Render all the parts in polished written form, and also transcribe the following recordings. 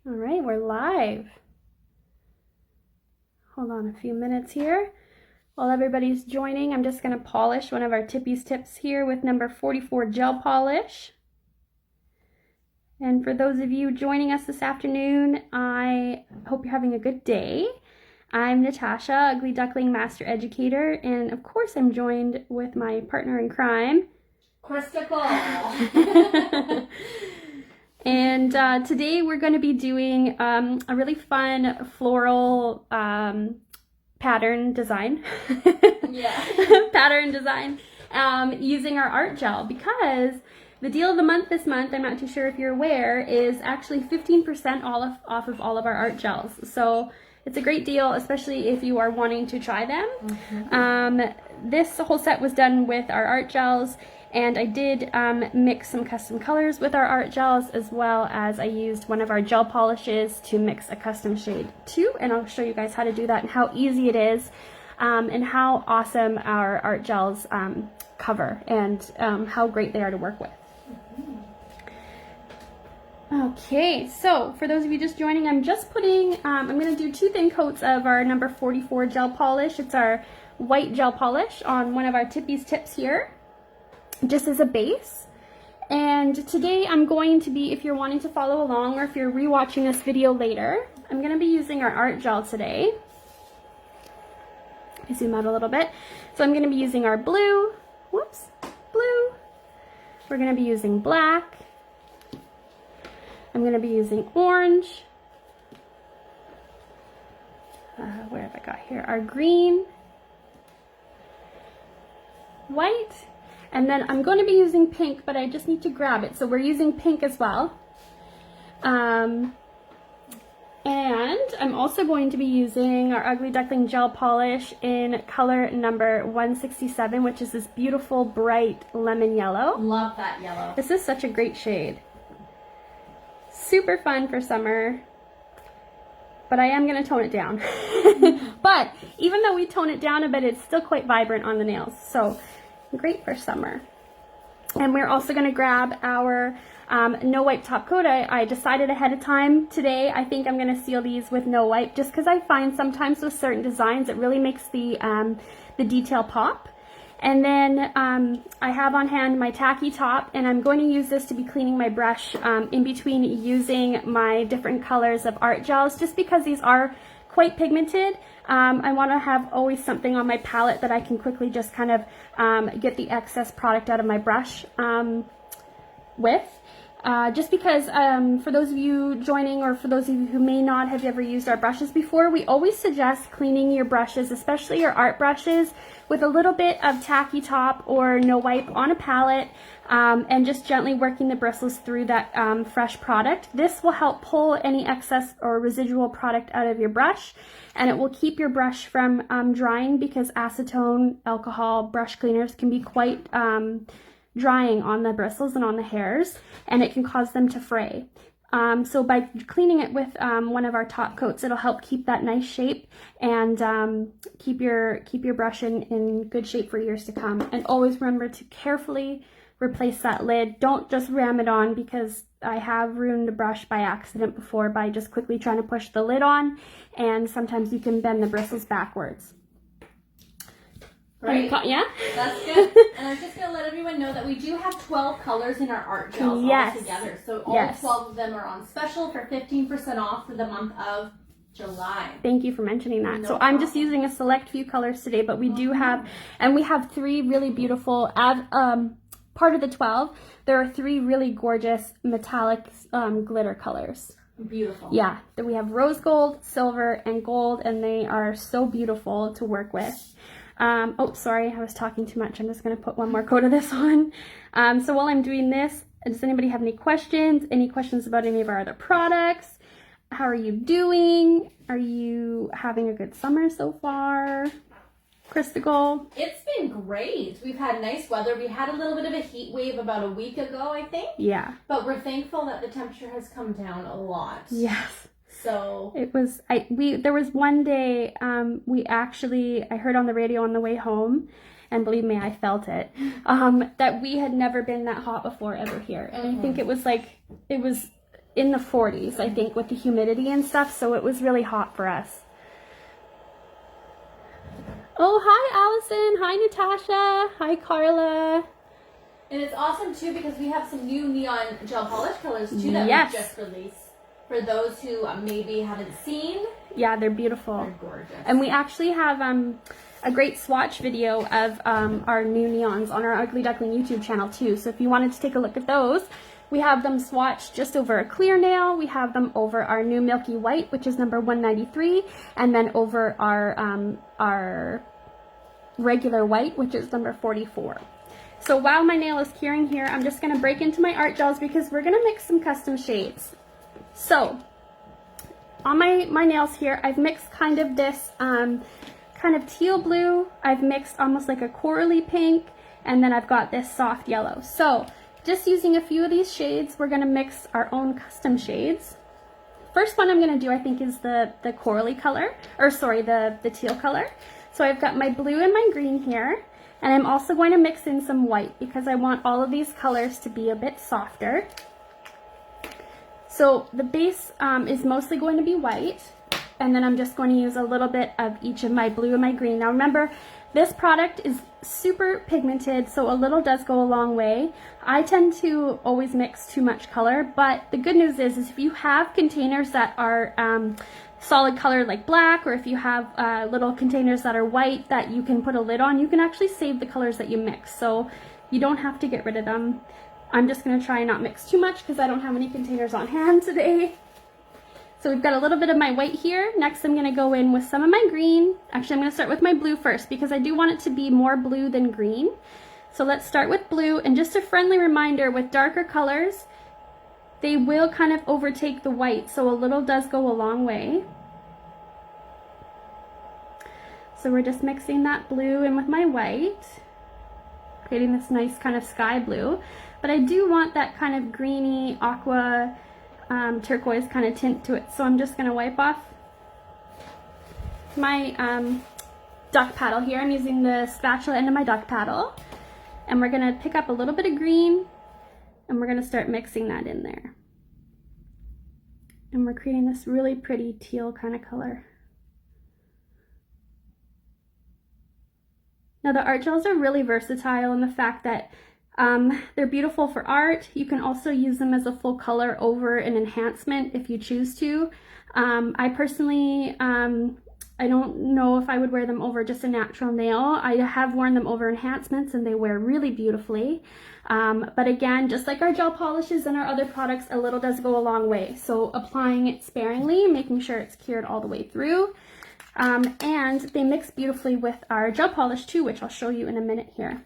All right, we're live. Hold on a few minutes here. While everybody's joining, I'm just going to polish one of our Tippy's Tips here with number 44 gel polish. And for those of you joining us this afternoon, I hope you're having a good day. I'm Natasha, Ugly Duckling Master Educator, and of course I'm joined with my partner in crime, Christopher. And today we're going to be doing a really fun floral pattern design. Pattern design using our art gel, because the deal of the month this month, I'm not too sure if you're aware, is actually 15% off of all of our art gels. So it's a great deal, especially if you are wanting to try them. Mm-hmm. This whole set was done with our art gels, and I did mix some custom colors with our art gels, as well as I used one of our gel polishes to mix a custom shade too, and I'll show you guys how to do that and how easy it is, and how awesome our art gels cover, and how great they are to work with. Okay, so for those of you just joining, I'm just putting, I'm going to do 2 thin coats of our number 44 gel polish. It's our white gel polish on one of our Tippy's Tips here, just as a base. And today I'm going to be, if you're wanting to follow along or if you're rewatching this video later, I'm going to be using our art gel today. I zoom out a little bit. So I'm going to be using our blue, blue. We're going to be using black. I'm going to be using orange. Where have I got here? Our green, white, and then I'm going to be using pink, but I just need to grab it. So we're using pink as well. And I'm also going to be using our Ugly Duckling gel polish in color number 167, which is this beautiful bright lemon yellow. Love that yellow. This is such a great shade. Super fun for summer, but I am going to tone it down. But even though we tone it down a bit, it's still quite vibrant on the nails, so great for summer. And we're also going to grab our no wipe top coat. I decided ahead of time today, I think I'm going to seal these with no wipe, just because I find sometimes with certain designs it really makes the detail pop. And then I have on hand my tacky top, and I'm going to use this to be cleaning my brush in between using my different colors of art gels, just because these are quite pigmented. I want to have always something on my palette that I can quickly just kind of get the excess product out of my brush with. Just because for those of you joining, or for those of you who may not have ever used our brushes before, we always suggest cleaning your brushes, especially your art brushes, with a little bit of tacky top or no wipe on a palette, and just gently working the bristles through that fresh product. This will help pull any excess or residual product out of your brush, and it will keep your brush from drying, because acetone, alcohol, brush cleaners can be quite drying on the bristles and on the hairs, and it can cause them to fray. So by cleaning it with one of our top coats, it'll help keep that nice shape, and keep your brush in good shape for years to come. And always remember to carefully replace that lid. Don't just ram it on, because I have ruined a brush by accident before by just quickly trying to push the lid on, and sometimes you can bend the bristles backwards. Right? Yeah? That's good. And I'm just going to let everyone know that we do have 12 colors in our art gels all together. So all 12 of them are on special for 15% off for the month of July. Thank you for mentioning that. So I'm just using a select few colors today, but we do have, and we have 3 really beautiful, part of the 12, there are 3 really gorgeous metallic glitter colors. Beautiful. Yeah, we have rose gold, silver, and gold, and they are so beautiful to work with. Oh, sorry, I was talking too much. I'm just going to put one more coat of this on. So while I'm doing this, does anybody have any questions? Any questions about any of our other products? How are you doing? Are you having a good summer so far? Christopher? It's been great. We've had nice weather. We had a little bit of a heat wave about a week ago, I think. Yeah. But we're thankful that the temperature has come down a lot. Yes. So it was, there was one day, I heard on the radio on the way home, and believe me, I felt it, that we had never been that hot before ever here. And I think it was like, it in the 40s, I think, with the humidity and stuff, so it was really hot for us. Oh, hi, Allison. Hi, Natasha. Hi, Carla. And it's awesome, too, because we have some new neon gel polish colors, too, that we just released. For those who maybe haven't seen. Yeah, they're beautiful. They're gorgeous. And we actually have a great swatch video of our new neons on our Ugly Duckling YouTube channel, too. So if you wanted to take a look at those, we have them swatched just over a clear nail. We have them over our new Milky White, which is number 193, and then over our regular white, which is number 44. So while my nail is curing here, I'm just going to break into my art gels because we're going to mix some custom shades. So on my nails here, I've mixed kind of this kind of teal blue. I've mixed almost like a corally pink, and then I've got this soft yellow. So just using a few of these shades, we're going to mix our own custom shades. First one I'm going to do, I think, is the corally color, or sorry, the teal color. So I've got my blue and my green here, and I'm also going to mix in some white because I want all of these colors to be a bit softer. So the base is mostly going to be white, and then I'm just going to use a little bit of each of my blue and my green. Now remember, this product is super pigmented, so a little does go a long way. I tend to always mix too much color, but the good news is if you have containers that are solid color like black, or if you have little containers that are white that you can put a lid on, you can actually save the colors that you mix, so you don't have to get rid of them. I'm just going to try and not mix too much because I don't have any containers on hand today. So we've got a little bit of my white here. Next I'm going to go in with some of my green. Actually, I'm going to start with my blue first because I do want it to be more blue than green. So let's start with blue, and just a friendly reminder, with darker colors, they will kind of overtake the white, so a little does go a long way. So we're just mixing that blue in with my white, creating this nice kind of sky blue. But I do want that kind of greeny, aqua, turquoise kind of tint to it. So I'm just going to wipe off my duck paddle here. I'm using the spatula end of my duck paddle. And we're going to pick up a little bit of green, and we're going to start mixing that in there. And we're creating this really pretty teal kind of color. Now the art gels are really versatile in the fact that they're beautiful for art. You can also use them as a full color over an enhancement if you choose to. I personally, I don't know if I would wear them over just a natural nail. I have worn them over enhancements and they wear really beautifully. But again, just like our gel polishes and our other products, a little does go a long way. So applying it sparingly, making sure it's cured all the way through. And they mix beautifully with our gel polish too, which I'll show you in a minute here.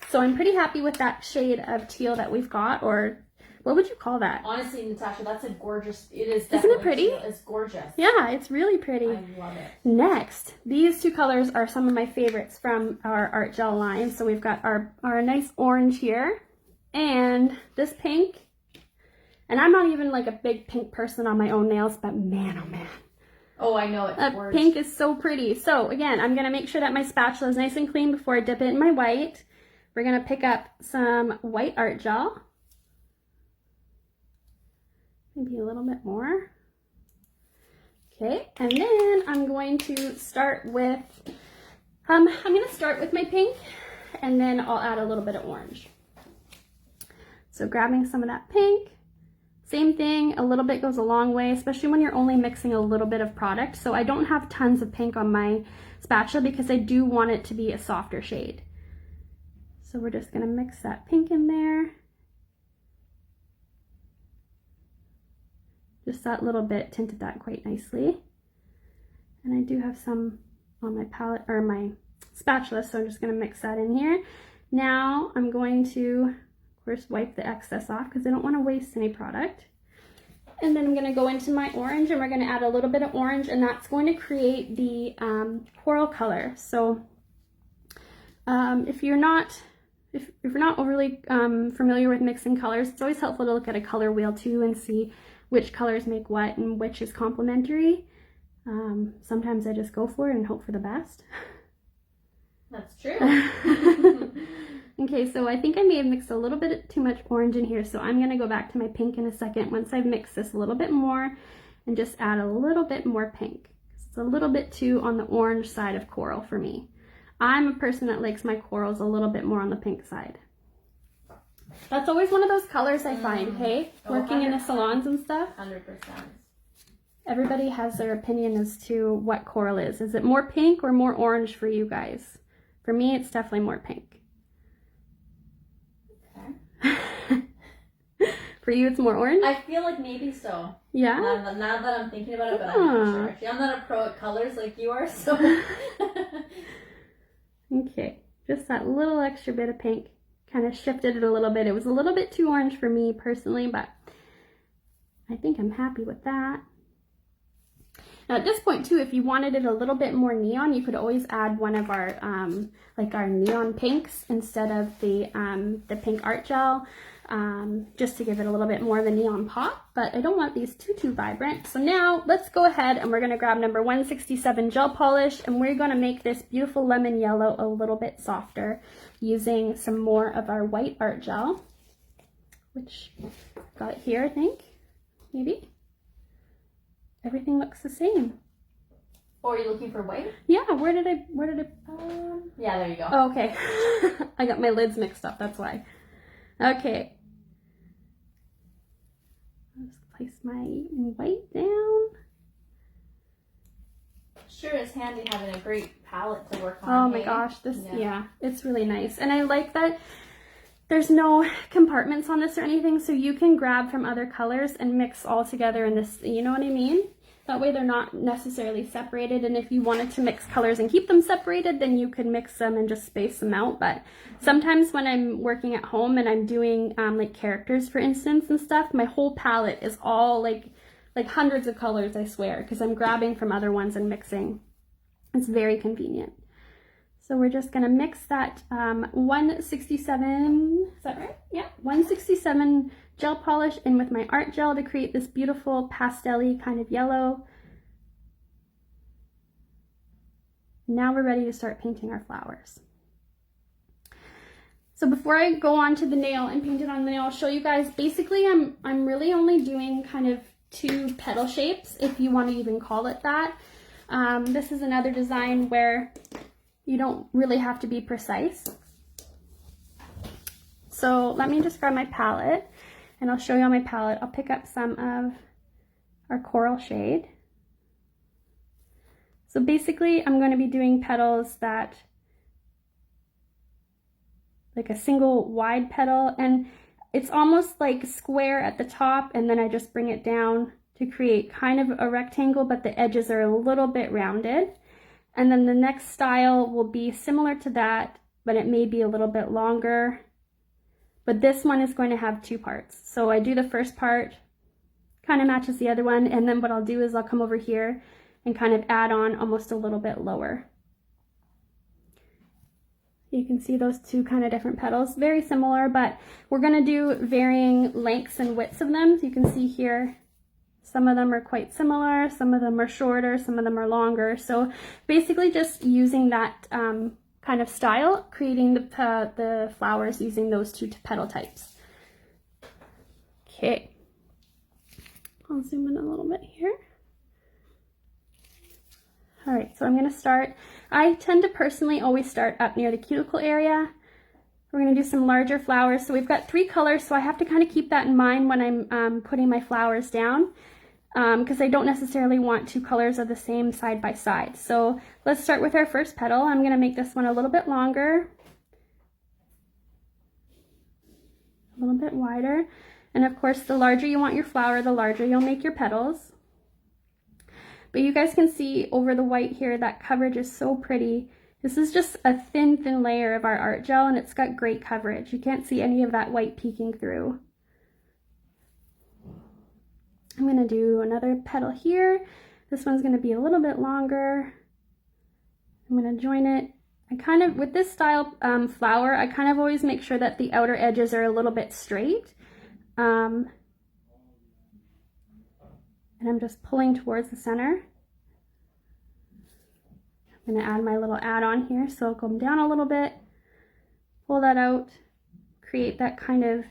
So I'm pretty happy with that shade of teal that we've got, or what would you call that? Honestly, Natasha, that's a gorgeous, it is. Isn't it pretty? Teal. It's gorgeous. Yeah, it's really pretty. I love it. Next, these two colors are some of my favorites from our art gel line. So we've got our nice orange here and this pink. And I'm not even like a big pink person on my own nails, but man, oh man. Oh, I know, it's gorgeous. Pink is so pretty. So again, I'm going to make sure that my spatula is nice and clean before I dip it in my white. We're going to pick up some white art gel. Maybe a little bit more. Okay, and then I'm going to start with, my pink, and then I'll add a little bit of orange. So grabbing some of that pink, same thing, a little bit goes a long way, especially when you're only mixing a little bit of product. So I don't have tons of pink on my spatula because I do want it to be a softer shade. So we're just going to mix that pink in there. Just that little bit tinted that quite nicely. And I do have some on my palette or my spatula, so I'm just going to mix that in here. Now I'm going to, of course, wipe the excess off because I don't want to waste any product. And then I'm going to go into my orange, and we're going to add a little bit of orange, and that's going to create the coral color. So if you're not overly familiar with mixing colors, it's always helpful to look at a color wheel too and see which colors make what and which is complementary. Sometimes I just go for it and hope for the best. That's true. Okay, so I think I may have mixed a little bit too much orange in here, so I'm going to go back to my pink in a second once I've mixed this a little bit more and just add a little bit more pink. It's a little bit too on the orange side of coral for me. I'm a person that likes my corals a little bit more on the pink side. That's always one of those colors I find, hey? Working in the salons and stuff. 100%. Everybody has their opinion as to what coral is. Is it more pink or more orange for you guys? For me, it's definitely more pink. Okay. For you, it's more orange? I feel like maybe so. Yeah? Now that I'm thinking about it, but I'm not sure. Actually, I'm not a pro at colors like you are, so. Okay, just that little extra bit of pink. Kind of shifted it a little bit. It was a little bit too orange for me personally, but I think I'm happy with that. Now at this point too, if you wanted it a little bit more neon, you could always add one of our like our neon pinks instead of the pink art gel, just to give it a little bit more of a neon pop. But I don't want these too vibrant. So now let's go ahead and we're going to grab number 167 gel polish, and we're going to make this beautiful lemon yellow a little bit softer using some more of our white art gel, which I've got it here, I think, maybe. Everything looks the same. Oh, are you looking for white? Yeah, where did I yeah, there you go. Oh, okay. I got my lids mixed up, that's why. Okay. Let's place my white down. Sure is handy having a great palette to work on. Oh my gosh, this, yeah, it's really nice. And I like that there's no compartments on this or anything, so you can grab from other colors and mix all together in this, you know what I mean? That way they're not necessarily separated, and if you wanted to mix colors and keep them separated, then you could mix them and just space them out. But sometimes when I'm working at home and I'm doing like characters, for instance, and stuff, my whole palette is all like hundreds of colors, I swear, because I'm grabbing from other ones and mixing. It's very convenient. So we're just going to mix that 167, is that right? Yeah, 167 gel polish in with my art gel to create this beautiful pastel-y kind of yellow. Now we're ready to start painting our flowers. So before I go on to the nail and paint it on the nail, I'll show you guys, basically I'm really only doing kind of 2 petal shapes, if you want to even call it that. This is another design where you don't really have to be precise. So let me just grab my palette and I'll show you on my palette. I'll pick up some of our coral shade. So basically I'm going to be doing petals that, like a single wide petal, and it's almost like square at the top, and then I just bring it down to create kind of a rectangle, but the edges are a little bit rounded. And then the next style will be similar to that, but it may be a little bit longer. But this one is going to have 2 parts. So I do the first part, kind of matches the other one, and then what I'll do is I'll come over here and kind of add on almost a little bit lower. You can see those 2 kind of different petals, very similar, but we're going to do varying lengths and widths of them. So you can see here, some of them are quite similar, some of them are shorter, some of them are longer. So basically just using that kind of style, creating the flowers using those 2 petal types. Okay, I'll zoom in a little bit here. All right, so I'm going to start, I tend to personally always start up near the cuticle area. We're going to do some larger flowers. So we've got 3 colors, so I have to kind of keep that in mind when I'm putting my flowers down, because I don't necessarily want 2 colors of the same side by side. So let's start with our first petal. I'm going to make this one a little bit longer, a little bit wider. And of course, the larger you want your flower, the larger you'll make your petals. But you guys can see over the white here, that coverage is so pretty. This is just a thin layer of our art gel, and it's got great coverage. You can't see any of that white peeking through. I'm going to do another petal here. This one's going to be a little bit longer. I'm going to join it. I kind of, with this style flower, I kind of always make sure that the outer edges are a little bit straight. And I'm just pulling towards the center. I'm going to add my little add-on here, so I'll come down a little bit, pull that out, create that kind of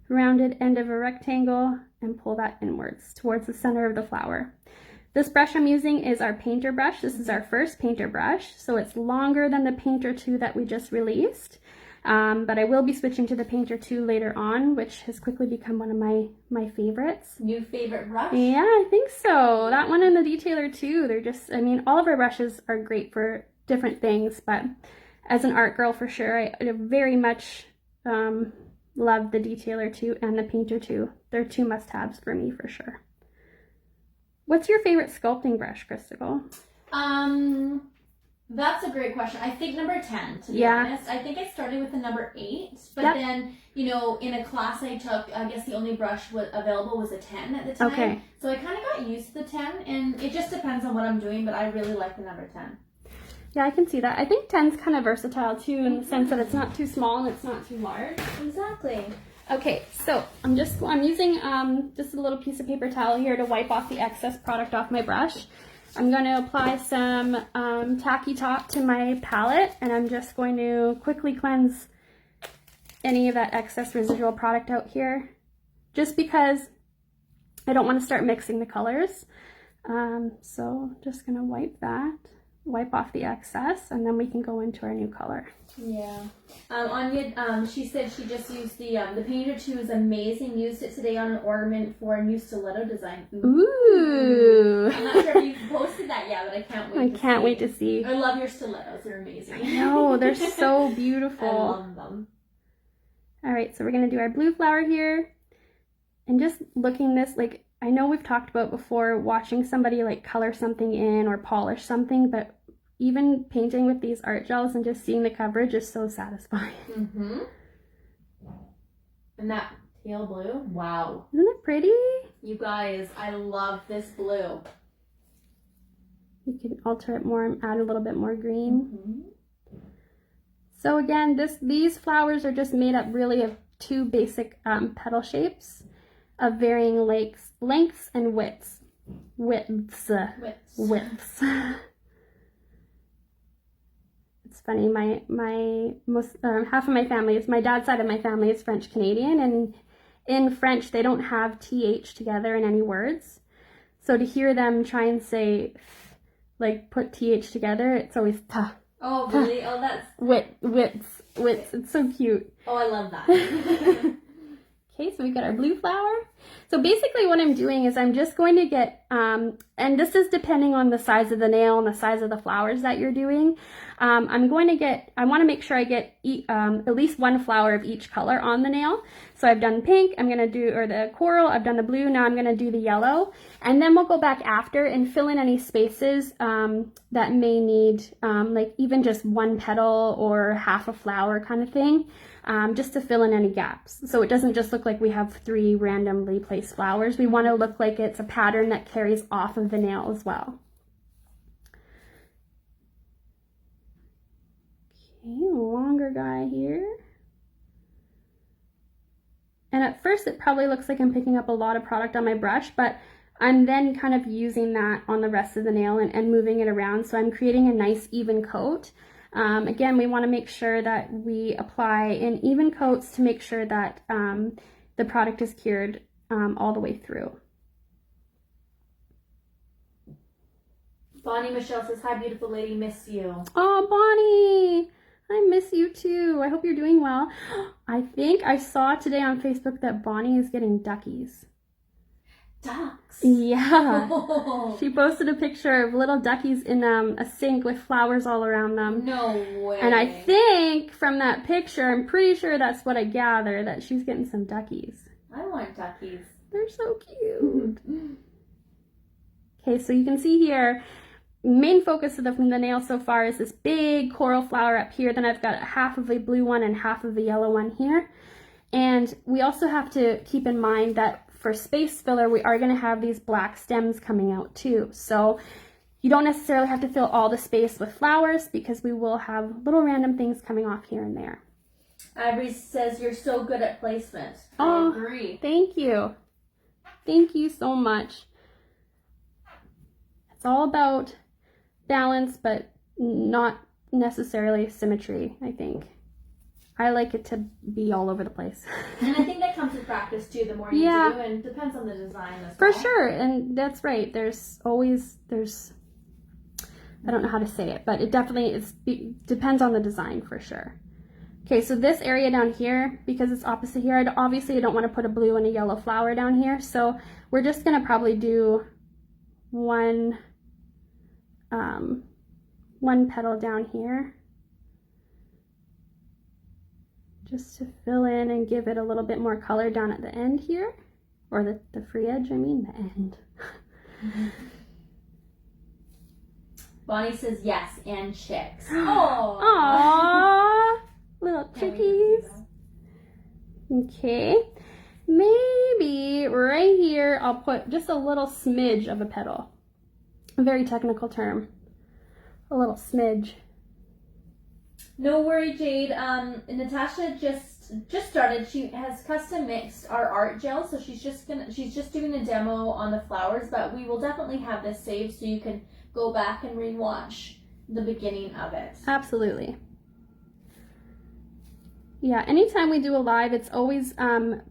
rounded end of a rectangle, and pull that inwards towards the center of the flower. This brush I'm using is our painter brush. This is our first painter brush, so it's longer than the Painter 2 that we just released. But I will be switching to the Painter 2 later on, which has quickly become one of my favorites. New favorite brush? Yeah, I think so. That one and the Detailer too. They're just, I mean, all of our brushes are great for different things, but as an art girl for sure, I very much love the Detailer 2 and the Painter 2. They're two must-haves for me for sure. What's your favorite sculpting brush, Christabel? That's a great question. I think number 10, to be honest. I think I started with the number 8, but then, you know, in a class I took, I guess the only brush available was a 10 at the time. Okay. So I kind of got used to the 10, and it just depends on what I'm doing, but I really like the number 10. Yeah, I can see that. I think 10's kind of versatile too, in the sense that it's not too small and it's not too large. Exactly. Okay, so I'm using just a little piece of paper towel here to wipe off the excess product off my brush. I'm going to apply some Tacky Top to my palette, and I'm just going to quickly cleanse any of that excess residual product out here, just because I don't want to start mixing the colors. So just going to wipe off the excess, and then we can go into our new color. Yeah. Anya, she said she just used the Painter 2 is amazing. Used it today on an ornament for a new stiletto design. Ooh. I'm not sure if you've posted that yet, but I can't wait to see. I love your stilettos. They're amazing. I know. They're so beautiful. I love them. All right, so we're going to do our blue flower here. And just looking this, like, I know we've talked about before watching somebody like color something in or polish something, but even painting with these art gels and just seeing the coverage is so satisfying. Mm-hmm. And that pale blue, wow. Isn't it pretty? You guys, I love this blue. You can alter it more and add a little bit more green. Mm-hmm. So again, these flowers are just made up really of two basic petal shapes of varying lengths and widths. Widths. It's funny, my most half of my family is, my dad's side of my family is French Canadian, and in French they don't have th together in any words. So to hear them try and say, like, put th together, it's always ta. Oh really? Oh, that's widths. It's so cute. Oh, I love that. Okay, so we've got our blue flower. So basically what I'm doing is I'm just going to get, and this is depending on the size of the nail and the size of the flowers that you're doing. I want to make sure I get at least one flower of each color on the nail. So I've done pink, or the coral, I've done the blue, now I'm going to do the yellow. And then we'll go back after and fill in any spaces that may need, like even just one petal or half a flower kind of thing. Just to fill in any gaps. So it doesn't just look like we have 3 randomly placed flowers. We want to look like it's a pattern that carries off of the nail as well. Okay, a longer guy here. And at first it probably looks like I'm picking up a lot of product on my brush, but I'm then kind of using that on the rest of the nail and moving it around. So I'm creating a nice even coat. Again, we want to make sure that we apply in even coats to make sure that the product is cured all the way through. Bonnie Michelle says, hi, beautiful lady, miss you. Oh, Bonnie, I miss you too. I hope you're doing well. I think I saw today on Facebook that Bonnie is getting duckies. Ducks? Yeah. Oh. She posted a picture of little duckies in a sink with flowers all around them. No way. And I think from that picture, I'm pretty sure that's what I gather, that she's getting some duckies. I want duckies. They're so cute. Okay, so you can see here, main focus of the nail so far is this big coral flower up here. Then I've got half of a blue one and half of a yellow one here. And we also have to keep in mind that for space filler, we are going to have these black stems coming out too. So you don't necessarily have to fill all the space with flowers, because we will have little random things coming off here and there. Ivory says you're so good at placement. Oh, I agree. Thank you. Thank you so much. It's all about balance, but not necessarily symmetry, I think. I like it to be all over the place. And I think that comes with practice too, the more you do, and depends on the design as well. well. For sure, and that's right. There's I don't know how to say it, but it definitely depends on the design for sure. Okay, so this area down here, because it's opposite here, I don't want to put a blue and a yellow flower down here, so we're just going to probably do one petal down here, just to fill in and give it a little bit more color down at the end here, or the free edge, the end. Bonnie says yes, and chicks. Oh, aww, little chickies. Okay, maybe right here I'll put just a little smidge of a petal. A very technical term. A little smidge. No worry, Jade. Natasha just started. She has custom mixed our art gel, so she's just doing a demo on the flowers, but we will definitely have this saved so you can go back and rewatch the beginning of it. Absolutely. Yeah, anytime we do a live, it's always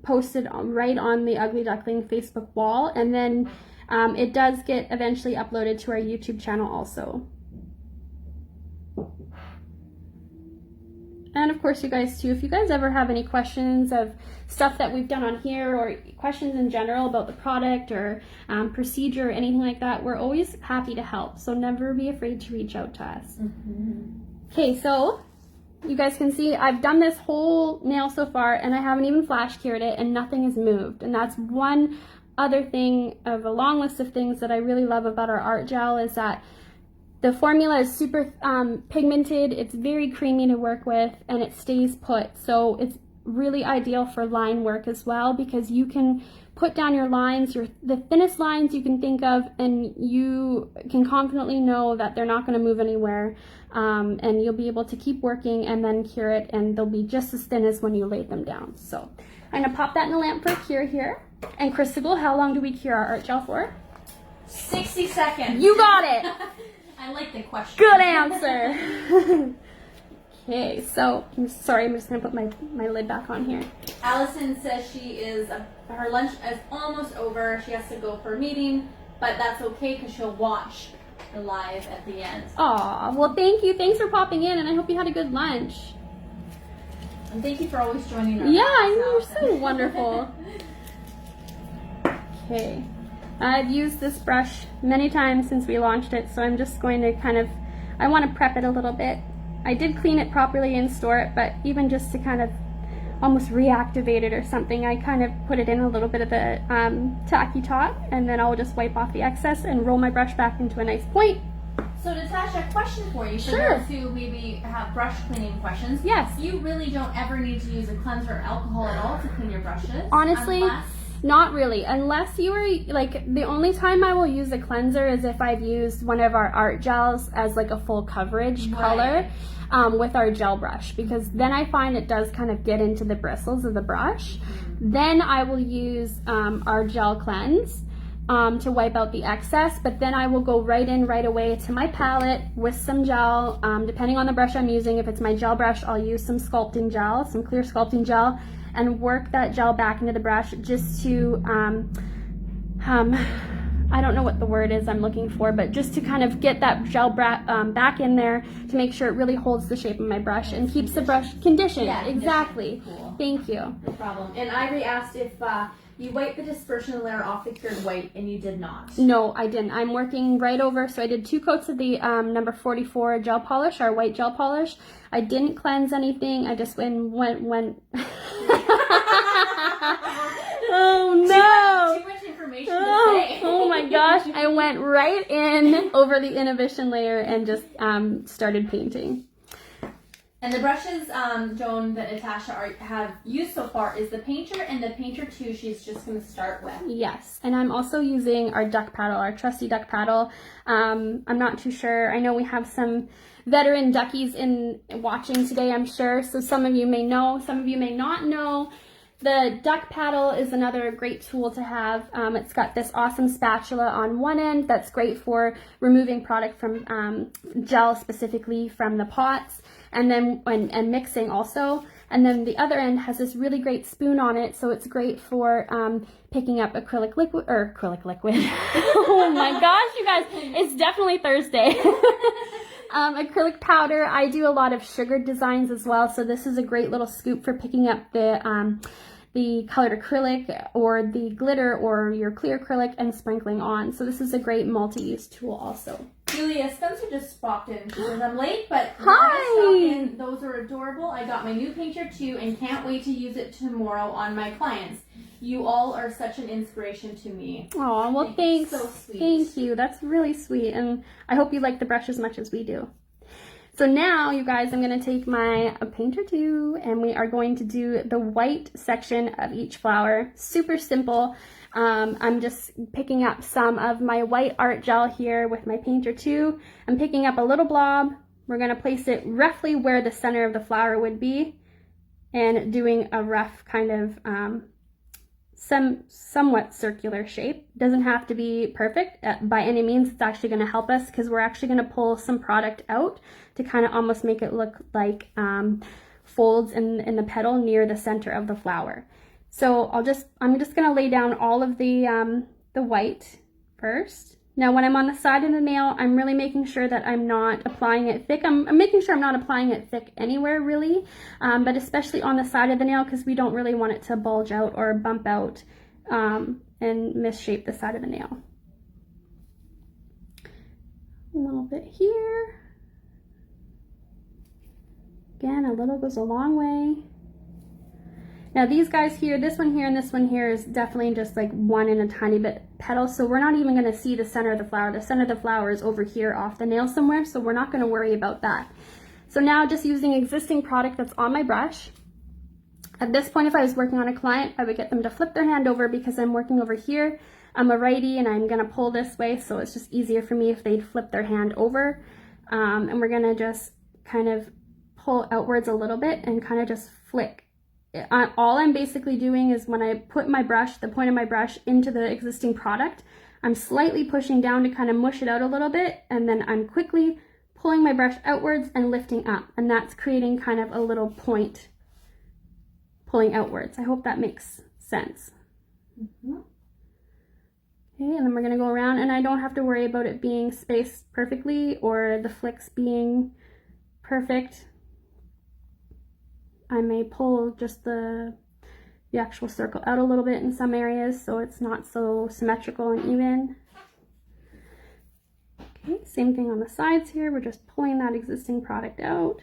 posted right on the Ugly Duckling Facebook wall, and then it does get eventually uploaded to our YouTube channel also. And of course, you guys too, if you guys ever have any questions of stuff that we've done on here, or questions in general about the product or procedure or anything like that, we're always happy to help. So never be afraid to reach out to us. Okay, so you guys can see I've done this whole nail so far, and I haven't even flash cured it, and nothing has moved. And that's one other thing of a long list of things that I really love about our art gel, is that the formula is super pigmented, it's very creamy to work with, and it stays put. So it's really ideal for line work as well, because you can put down your lines, the thinnest lines you can think of, and you can confidently know that they're not going to move anywhere, and you'll be able to keep working and then cure it, and they'll be just as thin as when you laid them down. So I'm going to pop that in the lamp for cure here. And Crystal, how long do we cure our art gel for? 60 seconds. You got it. I like the question. Good answer. Okay, so I'm sorry, I'm just gonna put my lid back on here. Allison says her lunch is almost over. She has to go for a meeting, but that's okay because she'll watch the live at the end. Aw, well, thank you. Thanks for popping in, and I hope you had a good lunch. And thank you for always joining us. Yeah, you're so wonderful. Okay. I've used this brush many times since we launched it, so I'm just going to I want to prep it a little bit. I did clean it properly and store it, but even just to kind of almost reactivate it or something, I kind of put it in a little bit of the tacky top, and then I'll just wipe off the excess and roll my brush back into a nice point. So Natasha, a question for you. Sure. For those who maybe have brush cleaning questions. Yes. You really don't ever need to use a cleanser or alcohol at all to clean your brushes? Honestly, not really. Unless you are, like, the only time I will use a cleanser is if I've used one of our art gels as like a full coverage color with our gel brush, because then I find it does kind of get into the bristles of the brush. Then I will use our gel cleanse to wipe out the excess, but then I will go right away to my palette with some gel, depending on the brush I'm using. If it's my gel brush, I'll use some sculpting gel, some clear sculpting gel, and work that gel back into the brush just to, I don't know what the word is I'm looking for, but just to kind of get that gel back in there to make sure it really holds the shape of my brush and keeps the brush conditioned. Yeah, exactly. Cool. Thank you. No problem. And Ivory asked if you wiped the dispersion layer off the cured white, and you did not. No, I didn't. I'm working right over, so I did 2 coats of the number 44 gel polish, our white gel polish. I didn't cleanse anything. I just went. Oh no! Too much information to say. Oh my gosh! I went right in over the inhibition layer and just started painting. And the brushes, Joan, that Natasha have used so far is the Painter and the Painter 2 she's just going to start with. Yes, and I'm also using our duck paddle, our trusty duck paddle. I'm not too sure. I know we have some veteran duckies in watching today, I'm sure. So some of you may know, some of you may not know. The duck paddle is another great tool to have. It's got this awesome spatula on one end that's great for removing product from gel, specifically from the pots. and then and mixing also. And then the other end has this really great spoon on it, so it's great for picking up acrylic liquid. Oh my gosh, you guys, it's definitely Thursday. Acrylic powder. I do a lot of sugared designs as well, so this is a great little scoop for picking up the colored acrylic or the glitter or your clear acrylic and sprinkling on. So this is a great multi-use tool also. Julia, Spencer just popped in. She says, I'm late, but hi! Those are adorable. I got my new painter too and can't wait to use it tomorrow on my clients. You all are such an inspiration to me. Oh, well, thanks. So sweet. Thank you. That's really sweet. And I hope you like the brush as much as we do. So now, you guys, I'm going to take my painter too, and we are going to do the white section of each flower. Super simple. I'm just picking up some of my white art gel here with my painter too. I'm picking up a little blob. We're going to place it roughly where the center of the flower would be and doing a rough kind of somewhat circular shape. Doesn't have to be perfect by any means. It's actually going to help us because we're actually going to pull some product out to kind of almost make it look like folds in the petal near the center of the flower. So I'm just going to lay down all of the white first. Now when I'm on the side of the nail, I'm really making sure that I'm not applying it thick. I'm making sure I'm not applying it thick anywhere really, but especially on the side of the nail because we don't really want it to bulge out or bump out and misshape the side of the nail. A little bit here. Again, a little goes a long way. Now these guys here, this one here and this one here is definitely just like one in a tiny bit petal, so we're not even going to see the center of the flower. The center of the flower is over here off the nail somewhere, so we're not going to worry about that. So now just using existing product that's on my brush. At this point, if I was working on a client, I would get them to flip their hand over because I'm working over here. I'm a righty and I'm going to pull this way, so it's just easier for me if they'd flip their hand over. And we're going to just kind of pull outwards a little bit and kind of just flick. All I'm basically doing is when I put my brush, the point of my brush into the existing product, I'm slightly pushing down to kind of mush it out a little bit, and then I'm quickly pulling my brush outwards and lifting up, and that's creating kind of a little point pulling outwards. I hope that makes sense. Okay, and then we're going to go around, and I don't have to worry about it being spaced perfectly or the flicks being perfect. I may pull just the actual circle out a little bit in some areas so it's not so symmetrical and even. Okay, same thing on the sides here. We're just pulling that existing product out.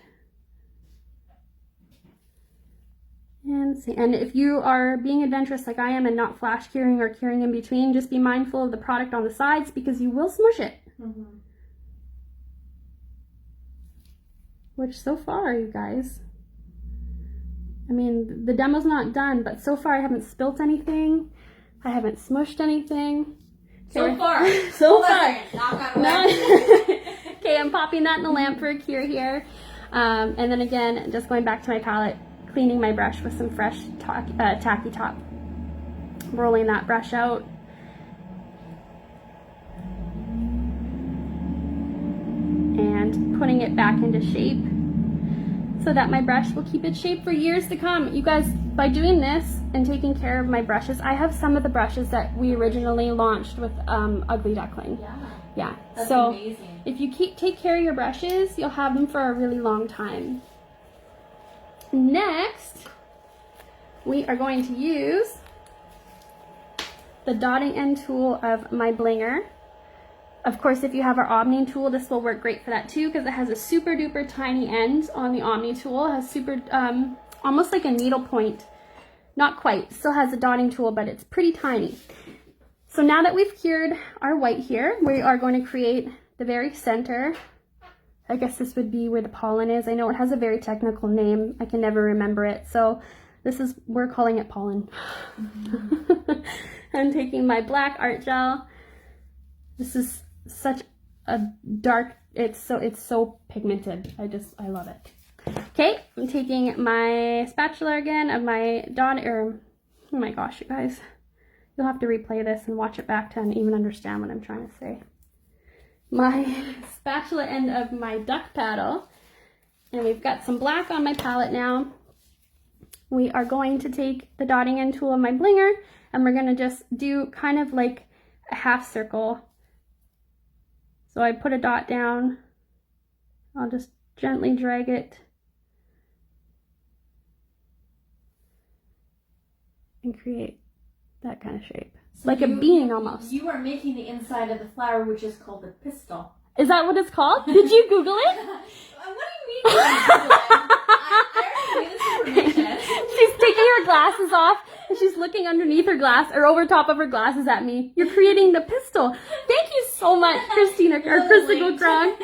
And if you are being adventurous like I am and not flash curing or curing in between, just be mindful of the product on the sides because you will smush it. Which so far, you guys, I mean, the demo's not done, but so far I haven't spilt anything. I haven't smushed anything. So far. Okay, I'm popping that in the lamp for a cure here. And then again, just going back to my palette, cleaning my brush with some fresh tacky top. Rolling that brush out. And putting it back into shape, so that my brush will keep its shape for years to come. You guys, by doing this and taking care of my brushes, I have some of the brushes that we originally launched with Ugly Duckling. Yeah. That's so amazing. If you take care of your brushes, you'll have them for a really long time. Next, we are going to use the dotting end tool of my blinger. Of course, if you have our Omni tool, this will work great for that too because it has a super duper tiny end on the Omni tool. It has super, almost like a needle point. Not quite, still has a dotting tool, but it's pretty tiny. So now that we've cured our white here, we are going to create the very center. I guess this would be where the pollen is. I know it has a very technical name. I can never remember it. So we're calling it pollen. I'm taking my black art gel. This is such a dark, it's so pigmented. I love it. Okay, I'm taking my spatula again of my oh my gosh, you guys. You'll have to replay this and watch it back to even understand what I'm trying to say. My spatula end of my duck paddle. And we've got some black on my palette now. We are going to take the dotting end tool of my blinger, and we're gonna just do kind of like a half circle. So I put a dot down. I'll just gently drag it and create that kind of shape. So like a bean almost. You are making the inside of the flower, which is called the pistil. Is that what it's called? Did you Google it? What do you mean? I already knew this information. She's taking her glasses off and she's looking underneath her glass or over top of her glasses at me. You're creating the pistil. Thank you so much, Christina or Christina Krong.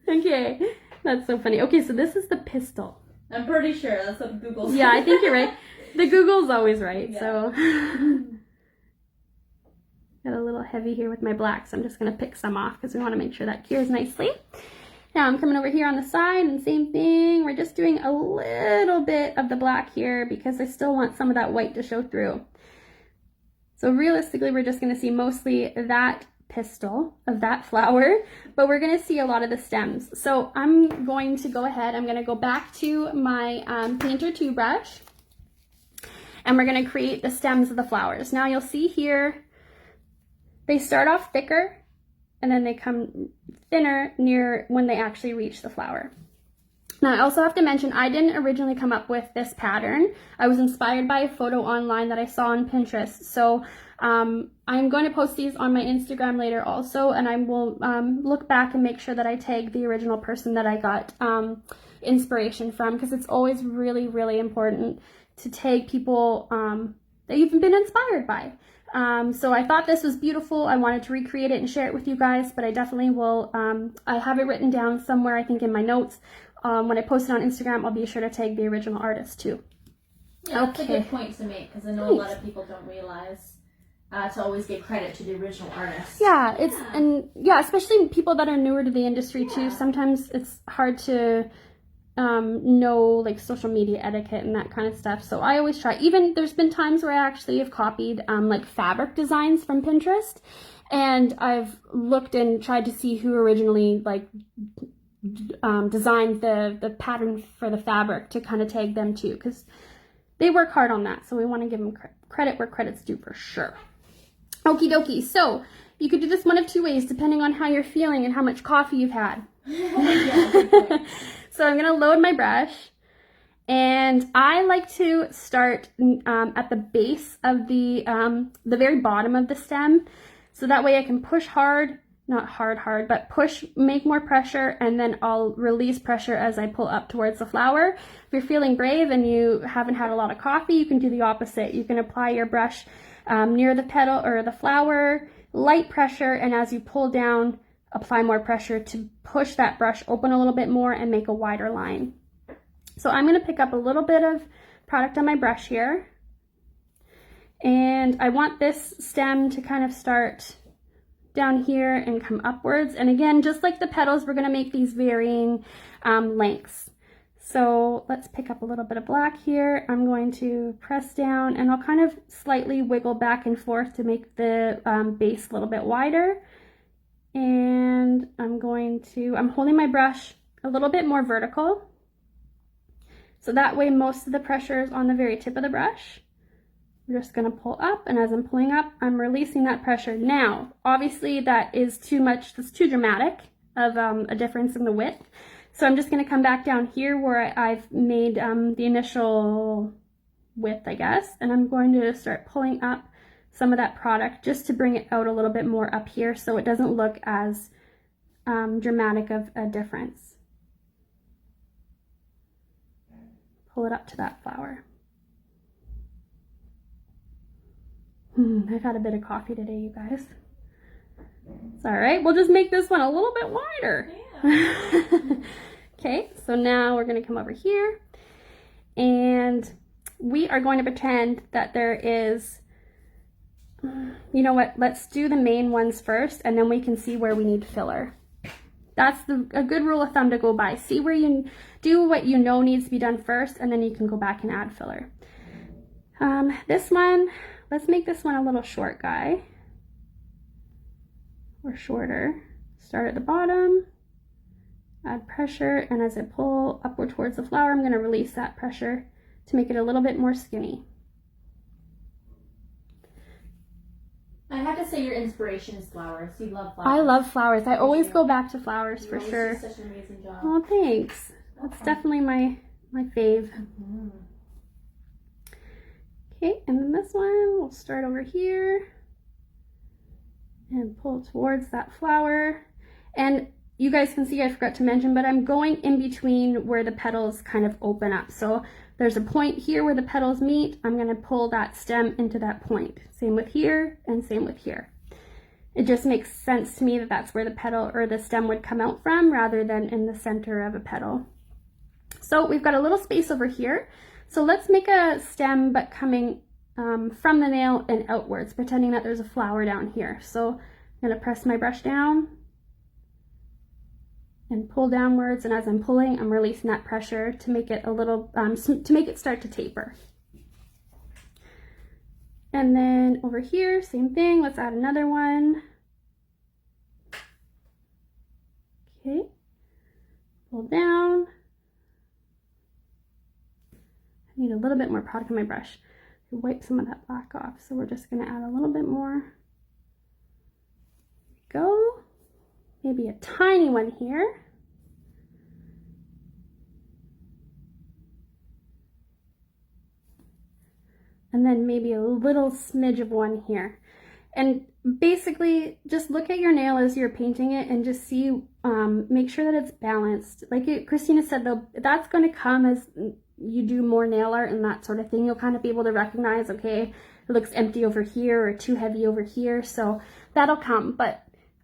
Okay, that's so funny. Okay, so this is the pistil. I'm pretty sure that's what Google said. Yeah, I think you're right. The Google's always right, yeah. So. Got a little heavy here with my black, so I'm just going to pick some off because we want to make sure that cures nicely. Now I'm coming over here on the side and same thing. We're just doing a little bit of the black here because I still want some of that white to show through. So realistically, we're just going to see mostly that pistil of that flower, but we're going to see a lot of the stems. So I'm going to go ahead, I'm going to go back to my painter 2 brush, and we're going to create the stems of the flowers. Now you'll see here, they start off thicker and then they come thinner near when they actually reach the flower. Now I also have to mention, I didn't originally come up with this pattern. I was inspired by a photo online that I saw on Pinterest. So I'm going to post these on my Instagram later also, and I will look back and make sure that I tag the original person that I got inspiration from, because it's always really, really important to tag people that you've been inspired by. So I thought this was beautiful. I wanted to recreate it and share it with you guys, but I definitely will, I have it written down somewhere, I think in my notes. When I post it on Instagram, I'll be sure to tag the original artist too. Yeah, that's a good point to make, because I know a lot of people don't realize to always give credit to the original artist. Yeah, especially people that are newer to the industry too. Sometimes it's hard to know like social media etiquette and that kind of stuff. So I always try. Even there's been times where I actually have copied like fabric designs from Pinterest, and I've looked and tried to see who originally like designed the pattern for the fabric to kind of tag them too, because they work hard on that. So we want to give them credit where credit's due for sure. Okie dokie. So you could do this one of two ways depending on how you're feeling and how much coffee you've had. So I'm going to load my brush, and I like to start at the base of the very bottom of the stem, so that way I can push hard, not hard, but push, make more pressure, and then I'll release pressure as I pull up towards the flower. If you're feeling brave and you haven't had a lot of coffee, you can do the opposite. You can apply your brush near the petal or the flower, light pressure, and as you pull down, apply more pressure to push that brush open a little bit more and make a wider line. So I'm going to pick up a little bit of product on my brush here, and I want this stem to kind of start down here and come upwards. And again, just like the petals, we're going to make these varying lengths. So let's pick up a little bit of black here. I'm going to press down, and I'll kind of slightly wiggle back and forth to make the base a little bit wider. And I'm holding my brush a little bit more vertical, so that way most of the pressure is on the very tip of the brush. I'm just going to pull up, and as I'm pulling up, I'm releasing that pressure. Now, obviously that is too much, that's too dramatic of a difference in the width. So I'm just going to come back down here where I've made the initial width, I guess, and I'm going to start pulling up some of that product just to bring it out a little bit more up here so it doesn't look as dramatic of a difference. Pull it up to that flower. I've had a bit of coffee today, you guys. It's all right. We'll just make this one a little bit wider. Yeah. Okay, so now we're going to come over here, and we are going to pretend that there is, you know what, let's do the main ones first, and then we can see where we need filler. That's a good rule of thumb to go by. See where you do what you know needs to be done first, and then you can go back and add filler. This one, let's make this one a little short guy, or shorter. Start at the bottom, Add pressure, and as I pull upward towards the flower, I'm going to release that pressure to make it a little bit more skinny. I have to say your inspiration is flowers. You love flowers. I love flowers. I always go back to flowers for sure. You do such an amazing job. Oh, thanks. That's definitely my fave. Okay, and then this one, we'll start over here and pull towards that flower. And you guys can see I forgot to mention, but I'm going in between where the petals kind of open up. So there's a point here where the petals meet. I'm going to pull that stem into that point. Same with here and same with here. It just makes sense to me that that's where the petal or the stem would come out from rather than in the center of a petal. So we've got a little space over here. So let's make a stem but coming from the nail and outwards, pretending that there's a flower down here. So I'm going to press my brush down and pull downwards, and as I'm pulling, I'm releasing that pressure to make it a little, to make it start to taper. And then over here, same thing, let's add another one. Okay, pull down. I need a little bit more product on my brush to wipe some of that black off, so we're just gonna add a little bit more. There we go. Maybe a tiny one here. And then maybe a little smidge of one here. And basically just look at your nail as you're painting it and just see, make sure that it's balanced. Like Christina said though, that's going to come as you do more nail art and that sort of thing. You'll kind of be able to recognize, okay, it looks empty over here or too heavy over here. So that'll come, but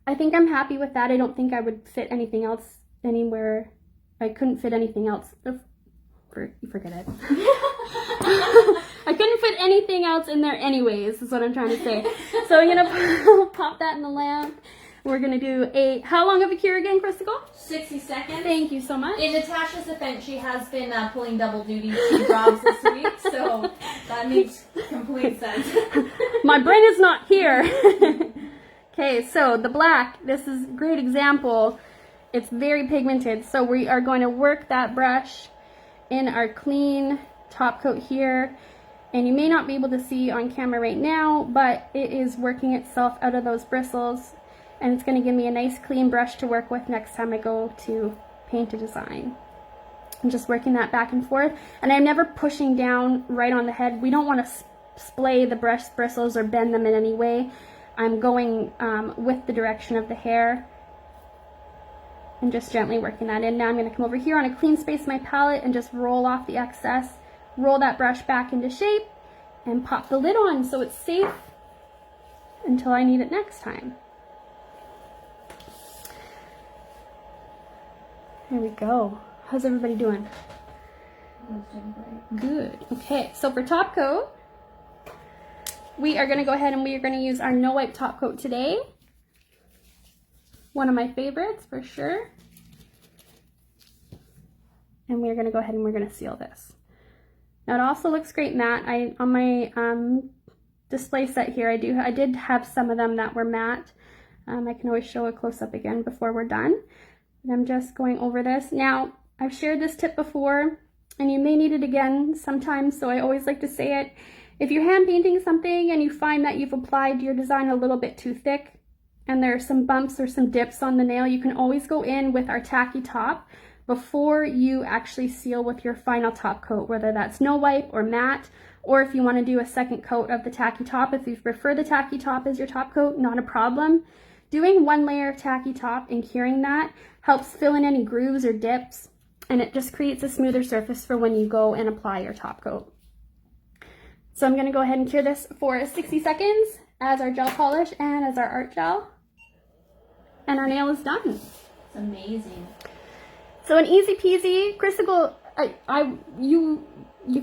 I think I'm happy with that. I don't think I would fit anything else anywhere. I couldn't fit anything else. Forget it. I couldn't fit anything else in there anyways, is what I'm trying to say. So I'm gonna pop that in the lamp. We're gonna do how long of a cure again, Christical? 60 seconds. Thank you so much. In Natasha's defense, she has been pulling double duty. She robs this week, so that makes complete sense. My brain is not here. Okay, so the black, this is a great example. It's very pigmented, so we are going to work that brush in our clean top coat here. And you may not be able to see on camera right now, but it is working itself out of those bristles. And it's going to give me a nice clean brush to work with next time I go to paint a design. I'm just working that back and forth. And I'm never pushing down right on the head. We don't want to splay the brush bristles or bend them in any way. I'm going with the direction of the hair and just gently working that in. Now I'm going to come over here on a clean space of my palette and just roll off the excess, roll that brush back into shape, and pop the lid on so it's safe until I need it next time. There we go. How's everybody doing? Good. Okay, so for top coat, we are going to go ahead and we are going to use our no wipe top coat today. One of my favorites for sure. And we're going to go ahead and we're going to seal this. Now it also looks great matte. On my display set here, I did have some of them that were matte. I can always show a close-up again before we're done. And I'm just going over this. Now, I've shared this tip before, and you may need it again sometimes, so I always like to say it. If you're hand painting something and you find that you've applied your design a little bit too thick, and there are some bumps or some dips on the nail, you can always go in with our tacky top before you actually seal with your final top coat, whether that's no wipe or matte, or if you want to do a second coat of the tacky top. If you prefer the tacky top as your top coat, not a problem. Doing one layer of tacky top and curing that helps fill in any grooves or dips, and it just creates a smoother surface for when you go and apply your top coat. So I'm going to go ahead and cure this for 60 seconds as our gel polish and as our art gel. And our nail is done. It's amazing. So an easy peasy, Christical, you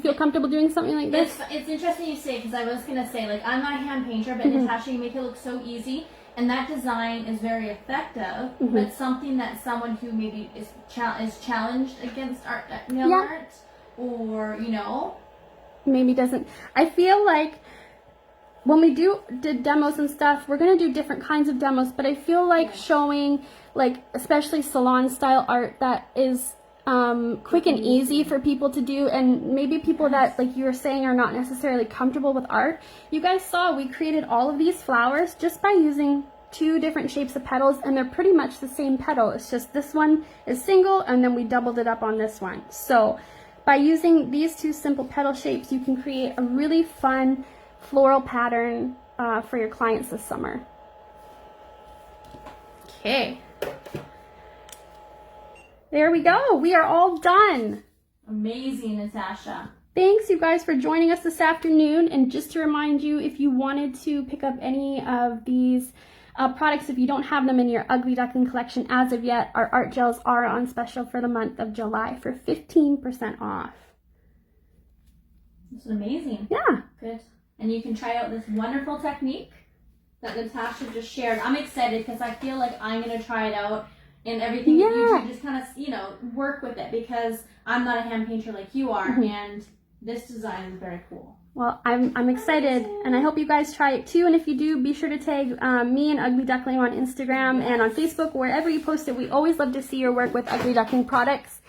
feel comfortable doing something like this? It's interesting you say, because I was going to say, like, I'm not a hand painter, but Natasha, you make it look so easy. And that design is very effective, but something that someone who maybe is challenged against nail art, or, maybe doesn't. I feel like when we did demos and stuff, we're going to do different kinds of demos, but I feel like showing, like, especially salon style art that is quick and easy for people to do, and maybe people that, like you were saying, are not necessarily comfortable with art. You guys saw we created all of these flowers just by using 2 different shapes of petals, and they're pretty much the same petal. It's just this one is single, and then we doubled it up on this one. So by using these 2 simple petal shapes, you can create a really fun floral pattern for your clients this summer. Okay. There we go. We are all done. Amazing, Natasha. Thanks, you guys, for joining us this afternoon. And just to remind you, if you wanted to pick up any of these products, if you don't have them in your Ugly Duckling collection as of yet, our art gels are on special for the month of July for 15% off. This is amazing. Yeah. Good. And you can try out this wonderful technique that Natasha just shared. I'm excited because I feel like I'm going to try it out, and everything that you do, just kind of, you know, work with it, because I'm not a hand painter like you are, and this design is very cool. Well, I'm excited, and I hope you guys try it too. And if you do, be sure to tag me and Ugly Duckling on Instagram and on Facebook, wherever you post it. We always love to see your work with Ugly Duckling products.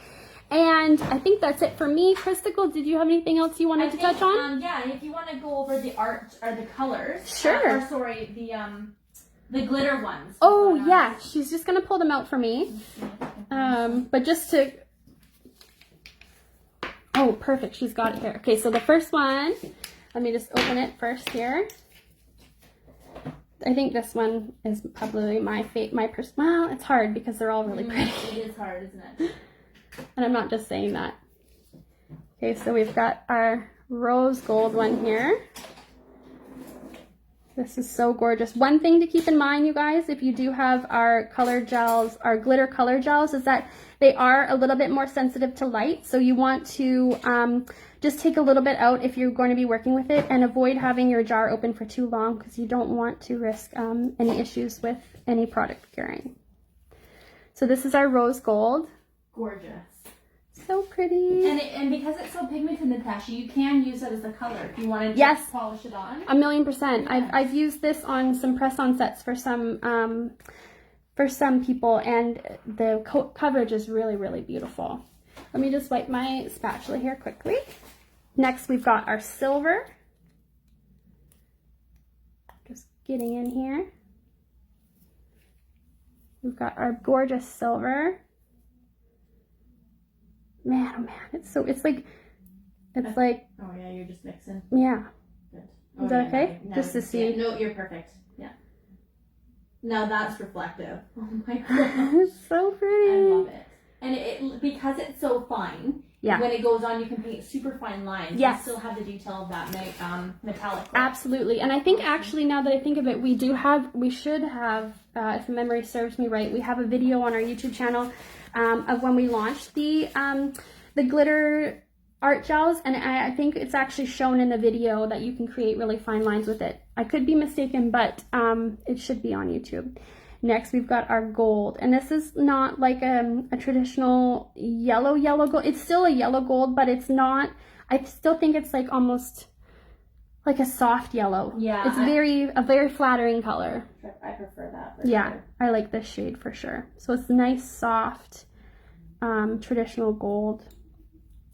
And I think that's it for me. Christical, did you have anything else you wanted to touch on? Yeah, if you want to go over the art or the colors. Sure. Or sorry, the glitter ones. Oh, yeah. She's just going to pull them out for me. But just to... Oh, perfect. She's got it here. Okay, so the first one, let me just open it first here. I think this one is probably my well, it's hard because they're all really pretty. It is hard, isn't it? And I'm not just saying that. Okay, so we've got our rose gold one here. This is so gorgeous. One thing to keep in mind, you guys, if you do have our color gels, our glitter color gels, is that they are a little bit more sensitive to light. So you want to just take a little bit out if you're going to be working with it, and avoid having your jar open for too long, because you don't want to risk any issues with any product curing. So this is our rose gold. Gorgeous. So pretty. And because it's so pigmented, Natasha, you can use it as a color if you want to just polish it on. 1,000,000%. Yeah. I've used this on some press-on sets for some people, and the coverage is really, really beautiful. Let me just wipe my spatula here quickly. Next, we've got our silver. Just getting in here. We've got our gorgeous silver. Man, oh man, it's like, oh yeah, you're just mixing. Yeah. Good. Is that okay? No, just to see. Yeah, no, you're perfect. Yeah. Now that's reflective. Oh my god. It's so pretty. I love it. And it because it's so fine. Yeah. When it goes on, you can paint super fine lines. Yes. And still have the detail of that metallic look. Absolutely. And I think actually, now that I think of it, we should have, if memory serves me right, we have a video on our YouTube channel of when we launched the glitter art gels, and I think it's actually shown in the video that you can create really fine lines with it. I could be mistaken, but it should be on YouTube. Next, we've got our gold, and this is not like a traditional yellow gold. It's still a yellow gold, but it's not. I still think it's like almost like a soft yellow. Yeah, it's a very flattering color. I prefer that. Yeah, sure. I like this shade for sure. So it's nice, soft, traditional gold,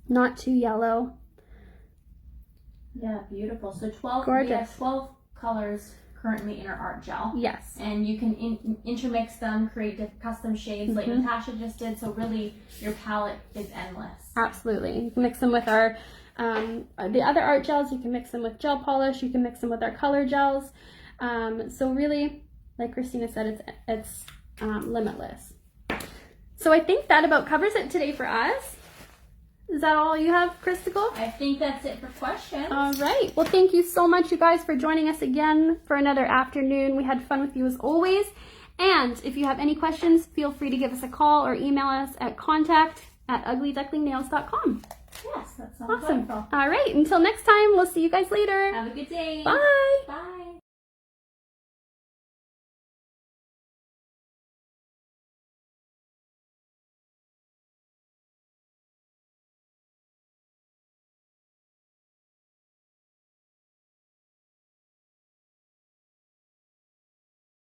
not too yellow. Yeah, beautiful. So 12. Gorgeous. We have 12 colors currently in our art gel. Yes. And you can intermix them, create custom shades like Natasha just did. So really, your palette is endless. Absolutely. You can mix them with our the other art gels. You can mix them with gel polish. You can mix them with our color gels. So really, like Christina said, it's limitless. So I think that about covers it today for us. Is that all you have, Christical? I think that's it for questions. All right. Well, thank you so much, you guys, for joining us again for another afternoon. We had fun with you as always. And if you have any questions, feel free to give us a call or email us at contact@uglyducklingnails.com. Yes, that sounds awesome. wonderful. All right. Until next time, we'll see you guys later. Have a good day. Bye. Bye.